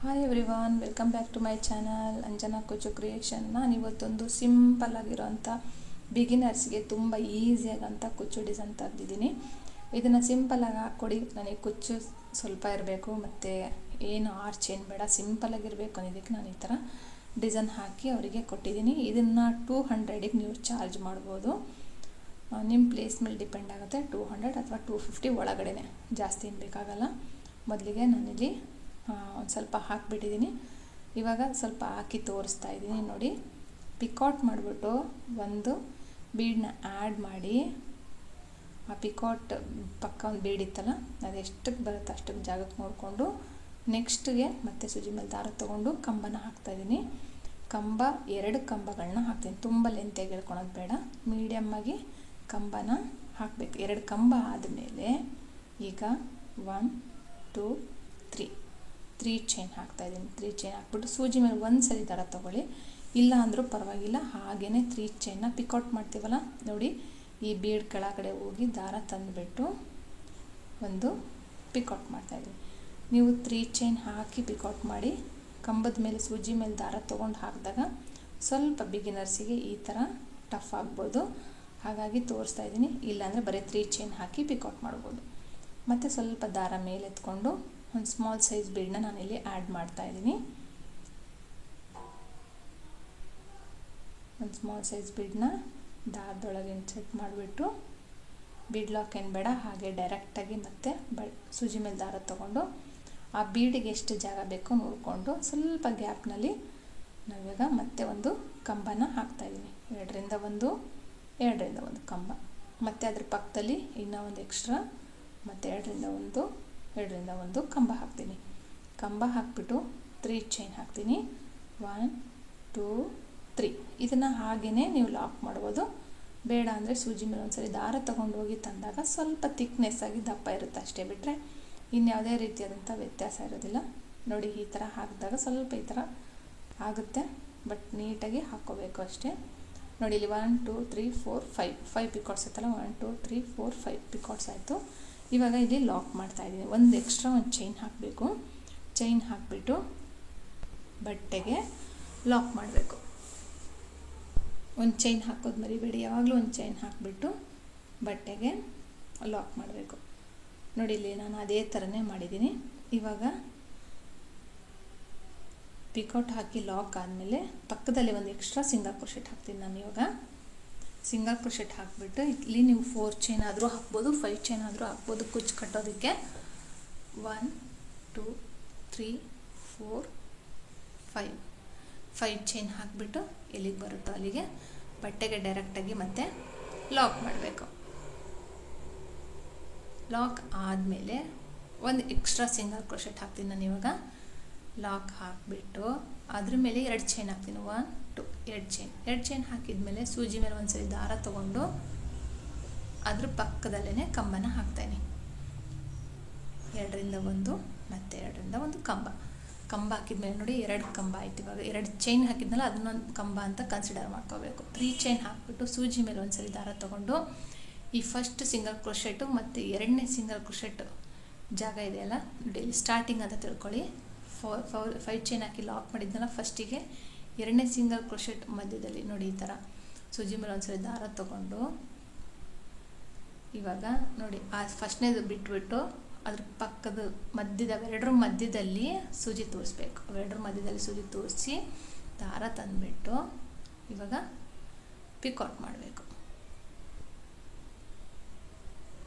Hi everyone, welcome back to my channel Anjana Kuchu creation. ನಾನು ಇವತ್ತೊಂದು simple ಆಗಿರೋಂಥ ಬಿಗಿನರ್ಸ್ಗೆ ತುಂಬ ಈಸಿಯಾಗಂಥ ಕುಚ್ಚು ಡಿಸೈನ್ ತೆಗೆದಿದ್ದೀನಿ. ಇದನ್ನು ಸಿಂಪಲಾಗಿ ಹಾಕ್ಕೊಡಿ. ನನಗೆ ಕುಚ್ಚು ಸ್ವಲ್ಪ ಇರಬೇಕು ಮತ್ತು ಏನು ಆರ್ಚ್ ಏನು ಬೇಡ, ಸಿಂಪಲಾಗಿರಬೇಕು ಅನ್ನೋದಕ್ಕೆ ನಾನು ಈ ಥರ ಡಿಸೈನ್ ಹಾಕಿ ಅವರಿಗೆ ಕೊಟ್ಟಿದ್ದೀನಿ. ಇದನ್ನು 200ಗೆ ನೀವು ಚಾರ್ಜ್ ಮಾಡ್ಬೋದು. ನಿಮ್ಮ ಪ್ಲೇಸ್ ಮೇಲೆ ಡಿಪೆಂಡ್ ಆಗುತ್ತೆ. 200 ಅಥವಾ 250 ಒಳಗಡೆ, ಜಾಸ್ತಿ ಏನು ಬೇಕಾಗಲ್ಲ. ಮೊದಲಿಗೆ ನಾನಿಲ್ಲಿ ಒಂದು ಸ್ವಲ್ಪ ಹಾಕಿಬಿಟ್ಟಿದ್ದೀನಿ. ಇವಾಗ ಸ್ವಲ್ಪ ಹಾಕಿ ತೋರಿಸ್ತಾ ಇದ್ದೀನಿ ನೋಡಿ. ಪಿಕಾಟ್ ಮಾಡಿಬಿಟ್ಟು ಒಂದು ಬೀಡನ್ನ ಆ್ಯಡ್ ಮಾಡಿ, ಆ ಪಿಕಾಟ್ ಪಕ್ಕ ಒಂದು ಬೀಡ್ ಇತ್ತಲ್ಲ, ಅದು ಎಷ್ಟಕ್ಕೆ ಬರುತ್ತೆ ಅಷ್ಟಕ್ಕೆ ಜಾಗಕ್ಕೆ ನೋಡಿಕೊಂಡು ನೆಕ್ಸ್ಟ್ಗೆ ಮತ್ತೆ ಸೂಜಿ ಮೇಲೆ ದಾರ ತೊಗೊಂಡು ಕಂಬನ ಹಾಕ್ತಾಯಿದ್ದೀನಿ. ಕಂಬ 2 ಕಂಬಗಳನ್ನ ಹಾಕ್ತೀನಿ. ತುಂಬ ಲೆಂತಿಯಾಗಿ ಎಳ್ಕೊಳೋದು ಬೇಡ, ಮೀಡಿಯಮ್ಮಾಗಿ ಕಂಬನ ಹಾಕಬೇಕು. 2 ಕಂಬ ಆದಮೇಲೆ ಈಗ 1 2 3 ಚೈನ್ ಹಾಕ್ತಾಯಿದ್ದೀನಿ. 3 ಚೈನ್ ಹಾಕ್ಬಿಟ್ಟು ಸೂಜಿ ಮೇಲೆ ಒಂದು ಸರಿ ದಾರ ತೊಗೊಳ್ಳಿ, ಇಲ್ಲ ಅಂದರೂ ಪರವಾಗಿಲ್ಲ. ಹಾಗೇ 3 ಚೈನ್ನ ಪಿಕಾಟ್ ಮಾಡ್ತೀವಲ್ಲ ನೋಡಿ, ಈ ಬೀಡ್ ಕೆಳಗಡೆ ಹೋಗಿ ದಾರ ತಂದುಬಿಟ್ಟು ಒಂದು ಪಿಕಾಟ್ ಮಾಡ್ತಾಯಿದ್ದೀನಿ. ನೀವು 3 ಚೈನ್ ಹಾಕಿ ಪಿಕಾಟ್ ಮಾಡಿ ಕಂಬದ ಮೇಲೆ ಸೂಜಿ ಮೇಲೆ ದಾರ ತೊಗೊಂಡು ಹಾಕಿದಾಗ ಸ್ವಲ್ಪ ಬಿಗಿನರ್ಸಿಗೆ ಈ ಥರ ಟಫ್ ಆಗ್ಬೋದು. ಹಾಗಾಗಿ ತೋರಿಸ್ತಾ ಇದ್ದೀನಿ. ಇಲ್ಲಾಂದರೆ ಬರೀ 3 ಚೈನ್ ಹಾಕಿ ಪಿಕಾಟ್ ಮಾಡ್ಬೋದು. ಮತ್ತು ಸ್ವಲ್ಪ ದಾರ ಮೇಲೆ ಎತ್ಕೊಂಡು ಒಂದು ಸ್ಮಾಲ್ ಸೈಜ್ ಬೀಡನ್ನ ನಾನಿಲ್ಲಿ ಆ್ಯಡ್ ಮಾಡ್ತಾಯಿದ್ದೀನಿ. ಒಂದು ಸ್ಮಾಲ್ ಸೈಜ್ ಬೀಡನ್ನ ದಾರದೊಳಗೆ ಇನ್ಸರ್ಟ್ ಮಾಡಿಬಿಟ್ಟು, ಬೀಡ್ ಲಾಕ್ ಏನು ಬೇಡ, ಹಾಗೆ ಡೈರೆಕ್ಟಾಗಿ ಮತ್ತೆ ಸೂಜಿ ಮೇಲೆ ದಾರ ತೊಗೊಂಡು ಆ ಬೀಡಿಗೆ ಎಷ್ಟು ಜಾಗ ಬೇಕೋ ನೋಡಿಕೊಂಡು ಸ್ವಲ್ಪ ಗ್ಯಾಪ್ನಲ್ಲಿ ನಾವೀಗ ಮತ್ತೆ ಒಂದು ಕಂಬನ ಹಾಕ್ತಾಯಿದ್ದೀನಿ. 2ರಿಂದ 1 2ರಿಂದ 1 ಕಂಬ, ಮತ್ತು ಅದ್ರ ಪಕ್ಕದಲ್ಲಿ ಇನ್ನೂ ಒಂದು ಎಕ್ಸ್ಟ್ರಾ ಮತ್ತು 2ರಿಂದ 1 ಕಂಬ ಹಾಕ್ತೀನಿ. ಕಂಬ ಹಾಕಿಬಿಟ್ಟು 3 ಚೈನ್ ಹಾಕ್ತೀನಿ. 1 2 3. ಇದನ್ನು ಹಾಗೇ ನೀವು ಲಾಕ್ ಮಾಡ್ಬೋದು. ಬೇಡ ಅಂದರೆ ಸೂಜಿ ಮೇಲೆ ಒಂದ್ಸರಿ ದಾರ ತೊಗೊಂಡೋಗಿ ತಂದಾಗ ಸ್ವಲ್ಪ ಥಿಕ್ನೆಸ್ ಆಗಿ ದಪ್ಪ ಇರುತ್ತೆ ಅಷ್ಟೇ, ಬಿಟ್ಟರೆ ಇನ್ಯಾವುದೇ ರೀತಿಯಾದಂಥ ವ್ಯತ್ಯಾಸ ಇರೋದಿಲ್ಲ. ನೋಡಿ, ಈ ಥರ ಹಾಕಿದಾಗ ಸ್ವಲ್ಪ ಈ ಥರ ಆಗುತ್ತೆ, ಬಟ್ ನೀಟಾಗಿ ಹಾಕ್ಕೋಬೇಕು ಅಷ್ಟೇ. ನೋಡಿ, ಇಲ್ಲಿ 1 2 3 4 5 ಪಿಕಾಟ್ಸ್ ಆಯ್ತಲ್ಲ. 1 2 3 4 5 ಪಿಕಾಟ್ಸ್ ಆಯಿತು. ಇವಾಗ ಇಲ್ಲಿ ಲಾಕ್ ಮಾಡ್ತಾಯಿದ್ದೀನಿ. ಒಂದು ಎಕ್ಸ್ಟ್ರಾ ಒಂದು ಚೈನ್ ಹಾಕಬೇಕು. ಚೈನ್ ಹಾಕಿಬಿಟ್ಟು ಬಟ್ಟೆಗೆ ಲಾಕ್ ಮಾಡಬೇಕು. ಒಂದು ಚೈನ್ ಹಾಕೋದು ಮರಿಬೇಡಿ, ಯಾವಾಗಲೂ ಒಂದು ಚೈನ್ ಹಾಕಿಬಿಟ್ಟು ಬಟ್ಟೆಗೆ ಲಾಕ್ ಮಾಡಬೇಕು. ನೋಡಿ, ಇಲ್ಲಿ ನಾನು ಅದೇ ಥರನೇ ಮಾಡಿದ್ದೀನಿ. ಇವಾಗ ಪಿಕಾಟ್ ಹಾಕಿ ಲಾಕ್ ಆದಮೇಲೆ ಪಕ್ಕದಲ್ಲಿ ಒಂದು ಎಕ್ಸ್ಟ್ರಾ ಸಿಂಗಲ್ ಕ್ರೋಶೆಟ್ ಹಾಕ್ತೀನಿ ನಾನು. ಇವಾಗ ಸಿಂಗಲ್ ಕ್ರೋಶೆಟ್ ಹಾಕಿಬಿಟ್ಟು ಇಲ್ಲಿ ನೀವು 4 ಚೈನ್ ಆದರೂ ಹಾಕ್ಬೋದು, 5 ಚೈನ್ ಆದರೂ ಹಾಕ್ಬೋದು ಕುಚ್ಚು ಕಟ್ಟೋದಕ್ಕೆ. 1 2 3 4 5 ಚೈನ್ ಹಾಕಿಬಿಟ್ಟು ಎಲ್ಲಿಗೆ ಬರುತ್ತೋ ಅಲ್ಲಿಗೆ ಬಟ್ಟೆಗೆ ಡೈರೆಕ್ಟಾಗಿ ಮತ್ತೆ ಲಾಕ್ ಮಾಡಬೇಕು. ಲಾಕ್ ಆದಮೇಲೆ ಒಂದು ಎಕ್ಸ್ಟ್ರಾ ಸಿಂಗಲ್ ಕ್ರೋಶೆಟ್ ಹಾಕ್ತೀನಿ ನಾನು. ಇವಾಗ ಲಾಕ್ ಹಾಕಿಬಿಟ್ಟು ಅದ್ರ ಮೇಲೆ 2 ಚೈನ್ ಹಾಕ್ತೀನಿ. 1 2 2 ಚೈನ್ ಹಾಕಿದ್ಮೇಲೆ ಸೂಜಿ ಮೇಲೆ ಒಂದ್ಸರಿ ದಾರ ತೊಗೊಂಡು ಅದ್ರ ಪಕ್ಕದಲ್ಲೇ ಕಂಬನ ಹಾಕ್ತಾಯಿನಿ. 2ರಿಂದ 1 ಮತ್ತು 2ರಿಂದ 1 ಕಂಬ ಹಾಕಿದ್ಮೇಲೆ ನೋಡಿ 2 ಕಂಬ ಆಯ್ತು. ಇವಾಗ 2 ಚೈನ್ ಹಾಕಿದ್ನಲ್ಲ, ಅದನ್ನೊಂದು ಕಂಬ ಅಂತ ಕನ್ಸಿಡರ್ ಮಾಡ್ಕೋಬೇಕು. 3 ಚೈನ್ ಹಾಕಿಬಿಟ್ಟು ಸೂಜಿ ಮೇಲೆ ಒಂದ್ಸರಿ ದಾರ ತೊಗೊಂಡು ಈ ಫಸ್ಟ್ ಸಿಂಗಲ್ ಕ್ರೋಶೆಟು ಮತ್ತು 2ನೇ ಸಿಂಗಲ್ ಕ್ರೋಶೆಟ್ ಜಾಗ ಇದೆಯಲ್ಲ, ಡೈಲಿ ಸ್ಟಾರ್ಟಿಂಗ್ ಅಂತ ತಿಳ್ಕೊಳ್ಳಿ. 5 ಚೈನ್ ಹಾಕಿ ಲಾಕ್ ಮಾಡಿದ್ನಲ್ಲ ಫಸ್ಟಿಗೆ, 2ನೇ ಸಿಂಗಲ್ ಕ್ರೋಶೆಟ್ ಮಧ್ಯದಲ್ಲಿ ನೋಡಿ ಈ ಥರ ಸೂಜಿ ಮೇಲೆ ಒಂದ್ಸರಿ ದಾರ ತೊಗೊಂಡು ಇವಾಗ ನೋಡಿ ಆ ಫಸ್ಟ್ನೇದು ಬಿಟ್ಬಿಟ್ಟು ಅದ್ರ ಪಕ್ಕದ ಅವೆರಡರ ಮಧ್ಯದಲ್ಲಿ ಸೂಜಿ ತೋರಿಸ್ಬೇಕು. ಅವೆರಡರ ಮಧ್ಯದಲ್ಲಿ ಸೂಜಿ ತೋರಿಸಿ ದಾರ ತಂದುಬಿಟ್ಟು ಇವಾಗ ಪಿಕಾಟ್ ಮಾಡಬೇಕು.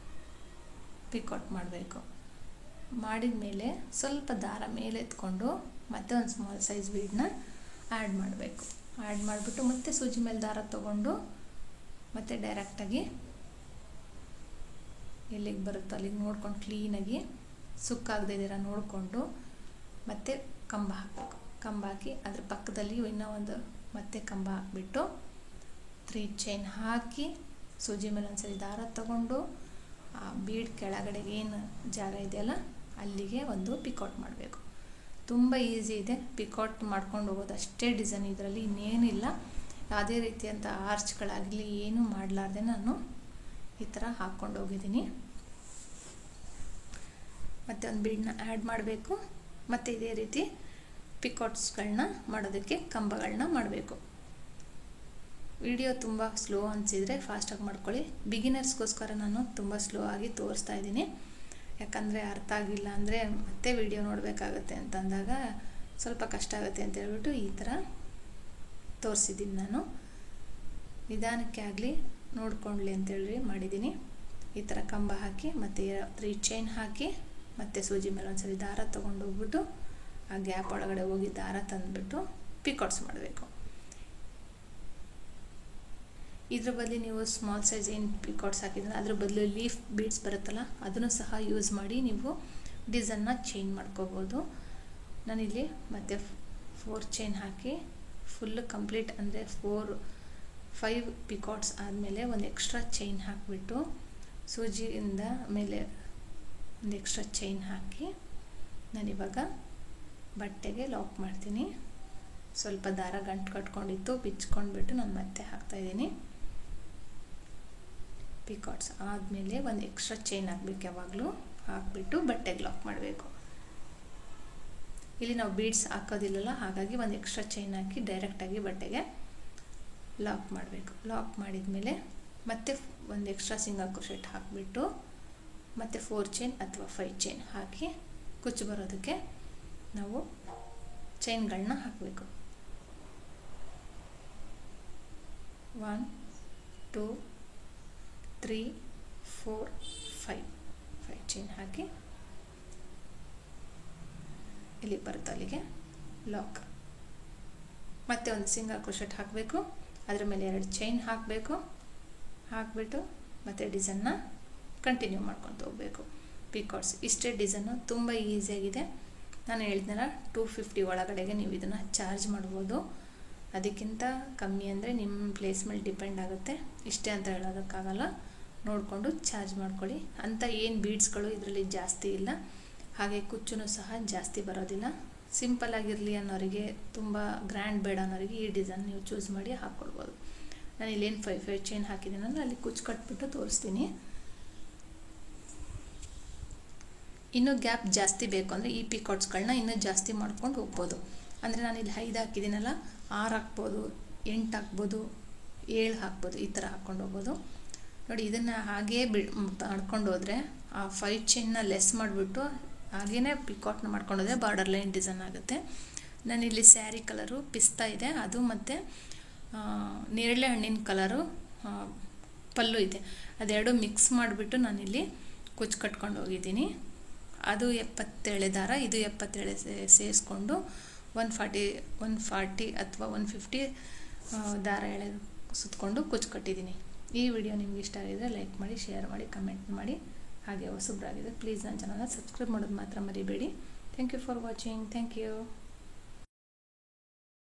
ಮಾಡಿದ ಮೇಲೆ ಸ್ವಲ್ಪ ದಾರ ಮೇಲೆ ಎತ್ಕೊಂಡು ಮತ್ತೆ ಒಂದು ಸ್ಮಾಲ್ ಸೈಜ್ ಬೀಡನ್ನ ಆ್ಯಡ್ ಮಾಡಬೇಕು. ಆ್ಯಡ್ ಮಾಡಿಬಿಟ್ಟು ಮತ್ತೆ ಸೂಜಿ ಮೇಲೆ ದಾರ ತೊಗೊಂಡು ಮತ್ತೆ ಡೈರೆಕ್ಟಾಗಿ ಎಲ್ಲಿಗೆ ಬರುತ್ತೋ ಅಲ್ಲಿಗೆ ನೋಡ್ಕೊಂಡು ಕ್ಲೀನಾಗಿ ಸುಕ್ಕಾಗದಿದ್ದೀರ ನೋಡಿಕೊಂಡು ಮತ್ತೆ ಕಂಬ ಹಾಕಬೇಕು. ಕಂಬ ಹಾಕಿ ಅದ್ರ ಪಕ್ಕದಲ್ಲಿ ಇನ್ನೂ ಒಂದು ಮತ್ತೆ ಕಂಬ ಹಾಕಿಬಿಟ್ಟು 3 ಚೈನ್ ಹಾಕಿ ಸೂಜಿ ಮೇಲೆ ಒಂದ್ಸರಿ ದಾರ ತೊಗೊಂಡು ಆ ಬೀಡ್ ಕೆಳಗಡೆ ಏನು ಜಾಗ ಇದೆಯಲ್ಲ ಅಲ್ಲಿಗೆ ಒಂದು ಪಿಕಾಟ್ ಮಾಡಬೇಕು. ತುಂಬ ಈಸಿ ಇದೆ, ಪಿಕಾಟ್ ಮಾಡ್ಕೊಂಡು ಹೋಗೋದು ಅಷ್ಟೇ ಡಿಸೈನ್. ಇದರಲ್ಲಿ ಇನ್ನೇನಿಲ್ಲ, ಯಾವುದೇ ರೀತಿಯಂಥ ಆರ್ಚ್ಗಳಾಗಲಿ ಏನೂ ಮಾಡಲಾರ್ದೆ ನಾನು ಈ ಥರ ಹಾಕ್ಕೊಂಡು ಹೋಗಿದ್ದೀನಿ. ಮತ್ತು ಒಂದು ಬೀಡನ್ನ ಆ್ಯಡ್ ಮಾಡಬೇಕು. ಮತ್ತು ಇದೇ ರೀತಿ ಪಿಕಾಟ್ಸ್ಗಳನ್ನ ಮಾಡೋದಕ್ಕೆ ಕಂಬಗಳನ್ನ ಮಾಡಬೇಕು. ವಿಡಿಯೋ ತುಂಬ ಸ್ಲೋ ಅನಿಸಿದರೆ ಫಾಸ್ಟಾಗಿ ಮಾಡ್ಕೊಳ್ಳಿ. ಬಿಗಿನರ್ಸ್ಗೋಸ್ಕರ ನಾನು ತುಂಬ ಸ್ಲೋ ಆಗಿ ತೋರಿಸ್ತಾ ಇದ್ದೀನಿ. ಯಾಕಂದರೆ ಅರ್ಥ ಆಗಿಲ್ಲ ಅಂದರೆ ಮತ್ತೆ ವಿಡಿಯೋ ನೋಡಬೇಕಾಗತ್ತೆ ಅಂತಂದಾಗ ಸ್ವಲ್ಪ ಕಷ್ಟ ಆಗುತ್ತೆ ಅಂತ ಹೇಳ್ಬಿಟ್ಟು ಈ ಥರ ತೋರಿಸಿದ್ದೀನಿ. ನಾನು ನಿಧಾನಕ್ಕೆ ಆಗಲಿ ನೋಡ್ಕೊಳ್ಳಿ ಅಂತೇಳಿ ಮಾಡಿದ್ದೀನಿ. ಈ ಥರ ಕಂಬ ಹಾಕಿ ಮತ್ತು 3 ಚೈನ್ ಹಾಕಿ ಮತ್ತು ಸೂಜಿ ಮೇಲೆ ಒಂದ್ಸರಿ ದಾರ ತೊಗೊಂಡೋಗ್ಬಿಟ್ಟು ಆ ಗ್ಯಾಪ್ ಒಳಗಡೆ ಹೋಗಿ ದಾರ ತಂದುಬಿಟ್ಟು ಪಿಕಾಟ್ಸ್ ಮಾಡಬೇಕು. ಇದ್ರ ಬದಲು ನೀವು ಸ್ಮಾಲ್ ಸೈಜ್ ಏನು ಪಿಕಾಟ್ಸ್ ಹಾಕಿದ್ರೆ ಅದ್ರ ಬದಲು ಲೀಫ್ ಬೀಡ್ಸ್ ಬರುತ್ತಲ್ಲ ಅದನ್ನು ಸಹ ಯೂಸ್ ಮಾಡಿ ನೀವು ಡಿಸೈನ್ನ ಚೇಂಜ್ ಮಾಡ್ಕೋಬೋದು. ನಾನಿಲ್ಲಿ ಮತ್ತೆ 4 ಚೈನ್ ಹಾಕಿ ಫುಲ್ಲು ಕಂಪ್ಲೀಟ್ ಅಂದರೆ 5 ಪಿಕಾಟ್ಸ್ ಆದಮೇಲೆ ಒಂದು ಎಕ್ಸ್ಟ್ರಾ ಚೈನ್ ಹಾಕಿಬಿಟ್ಟು ಸೂಜಿಯಿಂದ ಮೇಲೆ ಒಂದು ಎಕ್ಸ್ಟ್ರಾ ಚೈನ್ ಹಾಕಿ ನಾನಿವಾಗ ಬಟ್ಟೆಗೆ ಲಾಕ್ ಮಾಡ್ತೀನಿ. ಸ್ವಲ್ಪ ದಾರ ಗಂಟು ಕಟ್ಕೊಂಡಿತ್ತು ಬಿಚ್ಕೊಂಡ್ಬಿಟ್ಟು ನಾನು ಮತ್ತೆ ಹಾಕ್ತಾಯಿದ್ದೀನಿ. ಪಿಕಾಟ್ಸ್ ಆದಮೇಲೆ ಒಂದು ಎಕ್ಸ್ಟ್ರಾ ಚೈನ್ ಹಾಕಬೇಕು, ಯಾವಾಗಲೂ ಹಾಕಿಬಿಟ್ಟು ಬಟ್ಟೆಗೆ ಲಾಕ್ ಮಾಡಬೇಕು. ಇಲ್ಲಿ ನಾವು ಬೀಡ್ಸ್ ಹಾಕೋದಿಲ್ಲಲ್ಲ, ಹಾಗಾಗಿ ಒಂದು ಎಕ್ಸ್ಟ್ರಾ ಚೈನ್ ಹಾಕಿ ಡೈರೆಕ್ಟಾಗಿ ಬಟ್ಟೆಗೆ ಲಾಕ್ ಮಾಡಬೇಕು. ಲಾಕ್ ಮಾಡಿದ ಮೇಲೆ ಮತ್ತೆ ಒಂದು ಎಕ್ಸ್ಟ್ರಾ ಸಿಂಗಲ್ ಕ್ರೋಶೆಟ್ ಹಾಕಿಬಿಟ್ಟು ಮತ್ತು 4 ಚೈನ್ ಅಥವಾ 5 ಚೈನ್ ಹಾಕಿ ಕುಚ್ಚು ಬರೋದಕ್ಕೆ ನಾವು ಚೈನ್ಗಳನ್ನ ಹಾಕಬೇಕು. 1 2 3 4 5 ಚೈನ್ ಹಾಕಿ ಇಲ್ಲಿ ಬರುತ್ತೆ ಅಲ್ಲಿಗೆ ಲಾಕ್. ಮತ್ತೆ ಒಂದು ಸಿಂಗಲ್ ಕ್ರೋಶೆಟ್ ಹಾಕಬೇಕು, ಅದರ ಮೇಲೆ 2 ಚೈನ್ ಹಾಕಬೇಕು. ಹಾಕಿಬಿಟ್ಟು ಮತ್ತು ಡಿಸೈನ್ನ ಕಂಟಿನ್ಯೂ ಮಾಡ್ಕೊತ ಹೋಗಬೇಕು. ಪಿಕಾಟ್ಸ್ ಇಷ್ಟೇ ಡಿಸೈನು, ತುಂಬ ಈಸಿಯಾಗಿದೆ. ನಾನು ಹೇಳಿದ್ನಲ್ಲ 250 ಒಳಗಡೆಗೆ ನೀವು ಇದನ್ನು ಚಾರ್ಜ್ ಮಾಡ್ಬೋದು. ಅದಕ್ಕಿಂತ ಕಮ್ಮಿ ಅಂದರೆ ನಿಮ್ಮ ಪ್ಲೇಸ್ ಮೇಲೆ ಡಿಪೆಂಡ್ ಆಗುತ್ತೆ. ಇಷ್ಟೇ ಅಂತ ಹೇಳೋದಕ್ಕಾಗಲ್ಲ, ನೋಡಿಕೊಂಡು ಚಾರ್ಜ್ ಮಾಡ್ಕೊಳ್ಳಿ. ಅಂತ ಏನು ಬೀಡ್ಸ್ಗಳು ಇದರಲ್ಲಿ ಜಾಸ್ತಿ ಇಲ್ಲ, ಹಾಗೆ ಕುಚ್ಚೂ ಸಹ ಜಾಸ್ತಿ ಬರೋದಿಲ್ಲ. ಸಿಂಪಲ್ಲಾಗಿರಲಿ ಅನ್ನೋರಿಗೆ, ತುಂಬ ಗ್ರ್ಯಾಂಡ್ ಬೇಡ ಅನ್ನೋರಿಗೆ ಈ ಡಿಸೈನ್ ನೀವು ಚೂಸ್ ಮಾಡಿ ಹಾಕ್ಕೊಳ್ಬೋದು. ನಾನು ಇಲ್ಲೇನು 5 ಚೈನ್ ಹಾಕಿದ್ದೀನಲ್ಲ ಅಲ್ಲಿ ಕುಚ್ಚು ಕಟ್ಬಿಟ್ಟು ತೋರಿಸ್ತೀನಿ. ಇನ್ನೂ ಗ್ಯಾಪ್ ಜಾಸ್ತಿ ಬೇಕು ಅಂದರೆ ಈ ಪಿಕಾಟ್ಸ್ಗಳನ್ನ ಇನ್ನೂ ಜಾಸ್ತಿ ಮಾಡ್ಕೊಂಡು ಹೋಗ್ಬೋದು. ಅಂದರೆ ನಾನು ಇಲ್ಲಿ 5 ಹಾಕಿದ್ದೀನಲ್ಲ, 6 ಹಾಕ್ಬೋದು, 8 ಹಾಕ್ಬೋದು, 7 ಹಾಕ್ಬೋದು, ಈ ಥರ ಹಾಕ್ಕೊಂಡು ಹೋಗ್ಬೋದು. ನೋಡಿ ಇದನ್ನು ಹಾಗೇ ಮಾಡ್ಕೊಂಡು ಹೋದರೆ ಆ 5 ಚೈನ್ನ ಲೆಸ್ ಮಾಡಿಬಿಟ್ಟು ಹಾಗೇ ಪಿಕಾಟ್ನ ಮಾಡ್ಕೊಂಡೋದ್ರೆ ಬಾರ್ಡರ್ ಲೈನ್ ಡಿಸೈನ್ ಆಗುತ್ತೆ. ನಾನಿಲ್ಲಿ ಸ್ಯಾರಿ ಕಲರು ಪಿಸ್ತಾ ಇದೆ, ಅದು ಮತ್ತು ನೇರಳೆ ಹಣ್ಣಿನ ಕಲರು ಪಲ್ಲು ಇದೆ, ಅದೆರಡು ಮಿಕ್ಸ್ ಮಾಡಿಬಿಟ್ಟು ನಾನಿಲ್ಲಿ ಕುಚ್ಚು ಕಟ್ಕೊಂಡು ಹೋಗಿದ್ದೀನಿ. ಅದು 77 ದಾರ, ಇದು 77 ಸೇರಿಸ್ಕೊಂಡು 140 ಅಥವಾ 150 ದಾರ ಎಳೆ ಸುತ್ತಕೊಂಡು ಕುಚ್ಚು ಕಟ್ಟಿದ್ದೀನಿ. ಈ ವಿಡಿಯೋ ನಿಮ್ಗೆ ಇಷ್ಟ ಆಗಿದ್ರೆ ಲೈಕ್ ಮಾಡಿ, ಶೇರ್ ಮಾಡಿ, ಕಮೆಂಟ್ ಮಾಡಿ. ಹಾಗೆ ಹೊಸಬ್ರಾಗಿದ್ದರೆ ಪ್ಲೀಸ್ ನನ್ನ ಚಾನಲ್ನ ಸಬ್ಸ್ಕ್ರೈಬ್ ಮಾಡೋದು ಮಾತ್ರ ಮರಿಬೇಡಿ. Thank you for watching. Thank you.